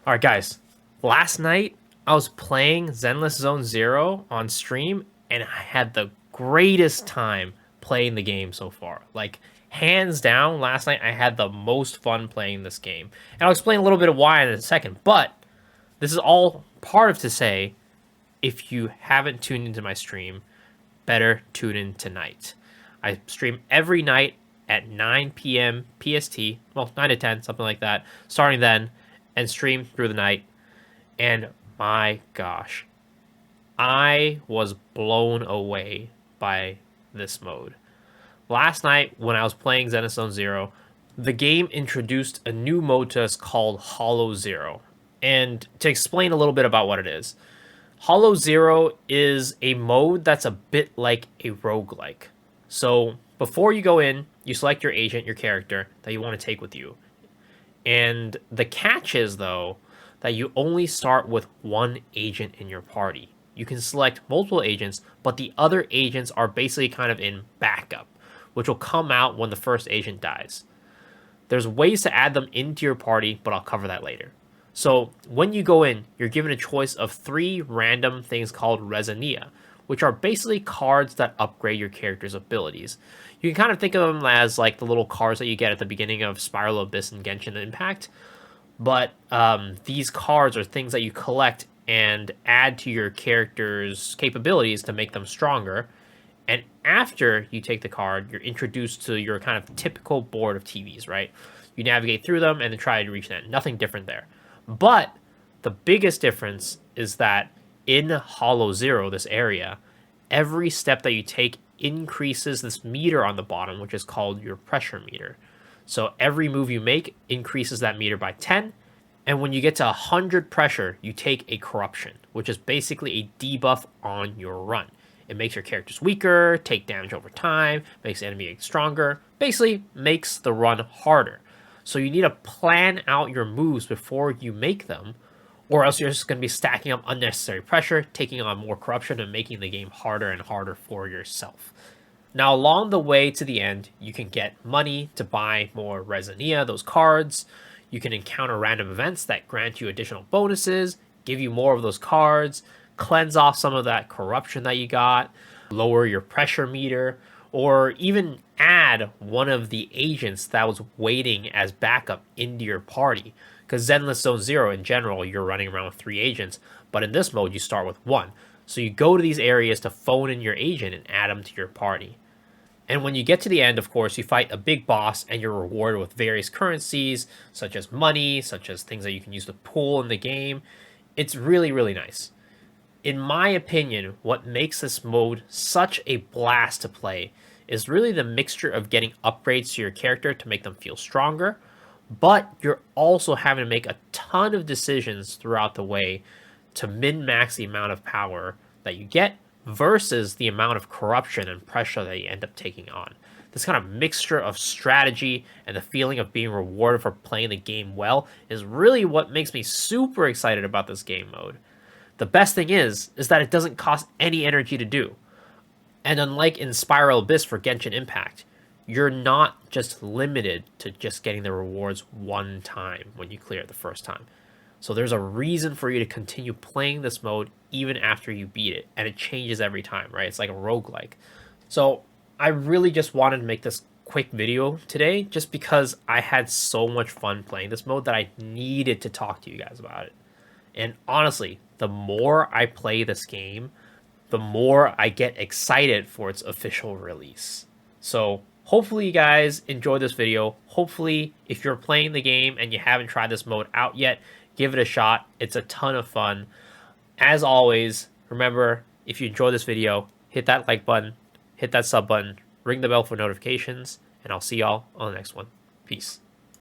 All right, guys. Last night I was playing Zenless Zone Zero on stream, and I had the greatest time playing the game so far. Like, hands down, last night I had the most fun playing this game. And I'll explain a little bit of why in a second, but this is all part of to say if you haven't tuned into my stream, better tune in tonight. I stream every night at 9 p.m. PST, well, 9 to 10, something like that, starting then, and stream through the night. And my gosh, I was blown away by this mode. Last night, when I was playing Zenless Zero, the game introduced a new mode to us called Hollow Zero. And to explain a little bit about what it is, Hollow Zero is a mode that's a bit like a roguelike. So before you go in, you select your agent, your character that you want to take with you. And the catch is, though, that you only start with one agent in your party. You can select multiple agents, but the other agents are basically kind of in backup, which will come out when the first agent dies. There's ways to add them into your party, but I'll cover that later. So when you go in, you're given a choice of 3 random things called Resania, which are basically cards that upgrade your character's abilities. You can kind of think of them as like the little cards that you get at the beginning of Spiral Abyss and Genshin Impact, but these cards are things that you collect and add to your character's capabilities to make them stronger. And after you take the card, you're introduced to your kind of typical board of TVs, right? You navigate through them and then try to reach an end. Nothing different there. But the biggest difference is that in Hollow Zero, this area, every step that you take increases this meter on the bottom, which is called your pressure meter. So every move you make increases that meter by 10. And when you get to 100 pressure, you take a corruption, which is basically a debuff on your run. It makes your characters weaker, take damage over time, makes the enemy stronger, basically makes the run harder. So you need to plan out your moves before you make them, or else you're just going to be stacking up unnecessary pressure, taking on more corruption, and making the game harder and harder for yourself. Now, along the way to the end, you can get money to buy more Resania, those cards. You can encounter random events that grant you additional bonuses, give you more of those cards, cleanse off some of that corruption that you got, lower your pressure meter, or even add one of the agents that was waiting as backup into your party. Because Zenless Zone Zero, in general, you're running around with 3 agents, but in this mode, you start with 1. So you go to these areas to phone in your agent and add them to your party. And when you get to the end, of course, you fight a big boss and you're rewarded with various currencies, such as money, such as things that you can use to pool in the game. It's really, really nice. In my opinion, what makes this mode such a blast to play is really the mixture of getting upgrades to your character to make them feel stronger, but you're also having to make a ton of decisions throughout the way to min-max the amount of power that you get versus the amount of corruption and pressure that you end up taking on. This kind of mixture of strategy and the feeling of being rewarded for playing the game well is really what makes me super excited about this game mode. The best thing is that it doesn't cost any energy to do. And unlike in Spiral Abyss for Genshin Impact, you're not just limited to just getting the rewards one time when you clear it the first time. So there's a reason for you to continue playing this mode even after you beat it, and it changes every time, right? It's like a roguelike. So I really just wanted to make this quick video today just because I had so much fun playing this mode that I needed to talk to you guys about it. And honestly, the more I play this game, the more I get excited for its official release. So hopefully you guys enjoyed this video. Hopefully, if you're playing the game and you haven't tried this mode out yet, give it a shot. It's a ton of fun. As always, remember, if you enjoyed this video, hit that like button, hit that sub button, ring the bell for notifications, and I'll see y'all on the next one. Peace.